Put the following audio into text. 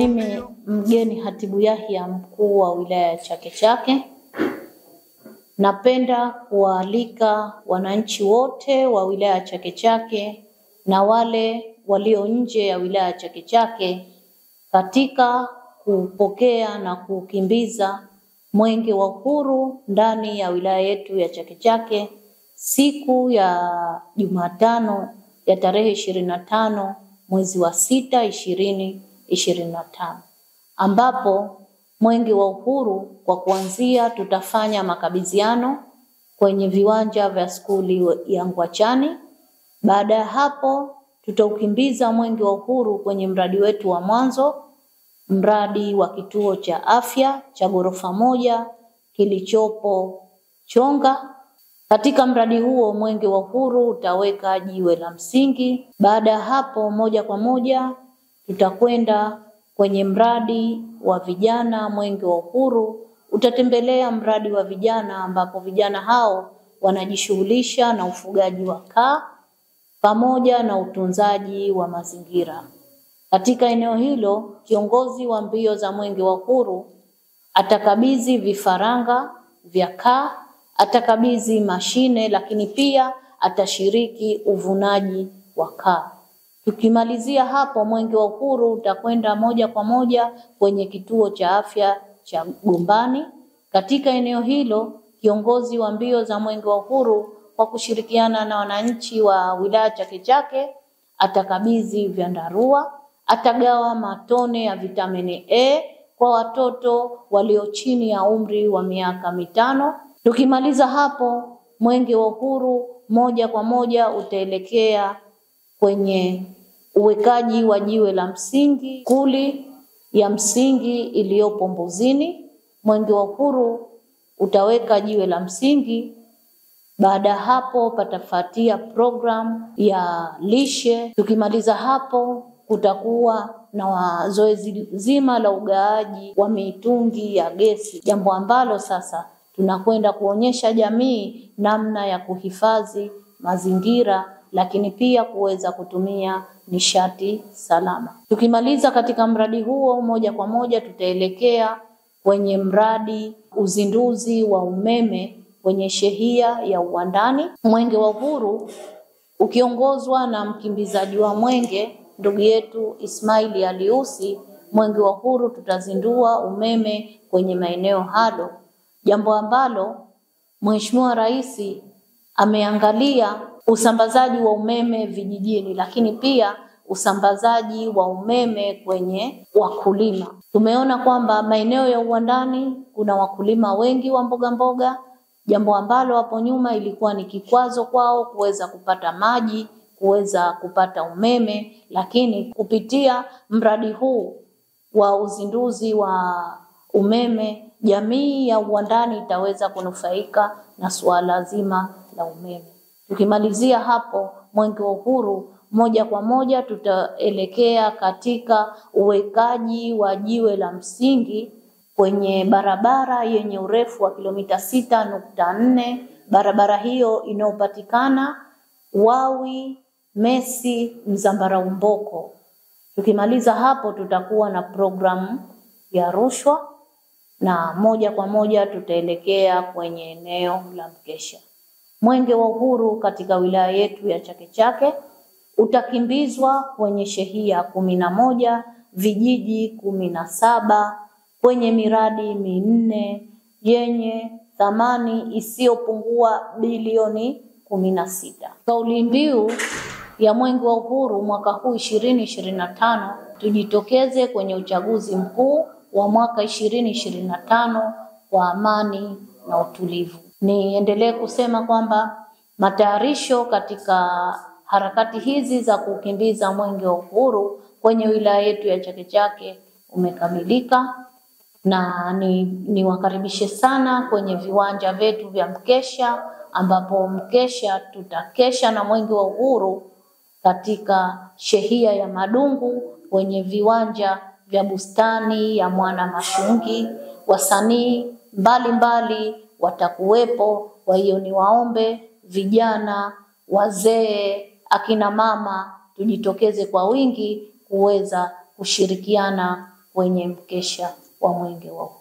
Mimi mgeni Hatibu Yahya, mkuu wa wilaya ya Chake Chake. Napenda kuwaalika wananchi wote wa wilaya ya Chake Chake na wale walio nje ya wilaya ya Chake Chake katika kupokea na kukimbiza Mwenge wa Uhuru ndani ya wilaya yetu ya Chake Chake siku ya Jumatano ya tarehe 25 mwezi wa 6 2025, ambapo Mwenge wa Uhuru kwa kuanzia tutafanya makabidhiano kwenye viwanja vya skuli ya Ngwachani. Baada ya hapo tutaukimbiza Mwenge wa Uhuru kwenye mradi wetu wa mwanzo, mradi wa kituo cha afya cha ghorofa 1 kilichopo Chonga. Katika mradi huo Mwenge wa Uhuru utaweka jiwe la msingi. Baada ya hapo moja kwa moja tutakwenda kwenye mradi wa vijana. Mwenge wa Uhuru utatembelea mradi wa vijana, ambapo vijana hao wanajishughulisha na ufugaji wa kaa pamoja na utunzaji wa mazingira. Katika eneo hilo kiongozi wa mbio za Mwenge wa Uhuru atakabidhi vifaranga vya kaa, atakabidhi mashine, lakini pia atashiriki uvunaji wa kaa. Tukimalizia hapo Mwenge wa Uhuru utakwenda moja kwa moja kwenye kituo cha afya cha Gombani. Katika eneo hilo kiongozi wa mbio za Mwenge wa Uhuru kwa kushirikiana na wananchi wa wilaya Chake Chake atakabidhi vyandarua, atagawa matone ya vitamini A kwa watoto walio chini ya umri wa miaka 5. Tukimaliza hapo Mwenge wa Uhuru moja kwa moja utaelekea kwenye uwekaji wa jiwe la msingi skuli ya msingi iliyopo Mbuzini. Mwenge wa Uhuru utaweka jiwe la msingi. Baada hapo patafuatia program ya lishe. Tukimaliza hapo kutakuwa na zoezi zima la ugaaji wa mitungi ya gesi, jambo ambalo sasa tunakwenda kuonyesha jamii namna ya kuhifadhi mazingira, lakini pia kuweza kutumia nishati salama. Tukimaliza katika mradi huo moja kwa moja tutaelekea kwenye mradi uzinduzi wa umeme kwenye shehia ya Uwandani. Mwenge wa Uhuru ukiongozwa na mkimbizaji wa mwenge ndugu yetu Ismaili Aliusi, Mwenge wa Uhuru tutazindua umeme kwenye maeneo hayo, jambo ambalo Mheshimiwa Rais ameangalia usambazaji wa umeme vijijini, lakini pia usambazaji wa umeme kwenye wakulima. Tumeona kwamba maeneo ya Uwandani kuna wakulima wengi wa mboga mboga, jambo ambalo hapo nyuma ilikuwa ni kikwazo kwao kuweza kupata maji, kuweza kupata umeme, lakini kupitia mradi huu wa uzinduzi wa umeme jamii ya Uwandani itaweza kunufaika na suala zima la umeme. Tukimalizia hapo Mwenge wa Uhuru moja kwa moja tutaelekea katika uwekaji wa jiwe la msingi kwenye barabara yenye urefu wa kilomita 6.4. Barabara hiyo inayopatikana Wawi Mesi Mzambarau Mboko. Tukimaliza hapo tutakuwa na programu ya rushwa na moja kwa moja tutaelekea kwenye eneo la mkesha. Mwenge wa Uhuru katika wilaya yetu ya Chake Chake utakimbizwa kwenye shehia 11, vijiji 17 kwenye miradi 4 yenye thamani isiyopungua bilioni 16. Kauli mbiu ya Mwenge wa Uhuru mwaka huu 2025, tujitokeze kwenye uchaguzi mkuu wa mwaka 2025 kwa amani na utulivu. Niendelee kusema kwamba matayarisho katika harakati hizi za kukimbiza Mwenge wa Uhuru kwenye wilaya yetu ya Chake Chake umekamilika, na niwakaribishe sana kwenye viwanja vyetu vya mkesha, ambapo mkesha tutakesha na Mwenge wa Uhuru katika shehia ya Madungu kwenye viwanja vya bustani ya Mwana Mashungi. Wasanii mbalimbali watakuwepo. Kwa hiyo niwaombe vijana, wazee, akina mama tujitokeze kwa wingi kuweza kushirikiana kwenye mkesha wa Mwenge wa Uhuru.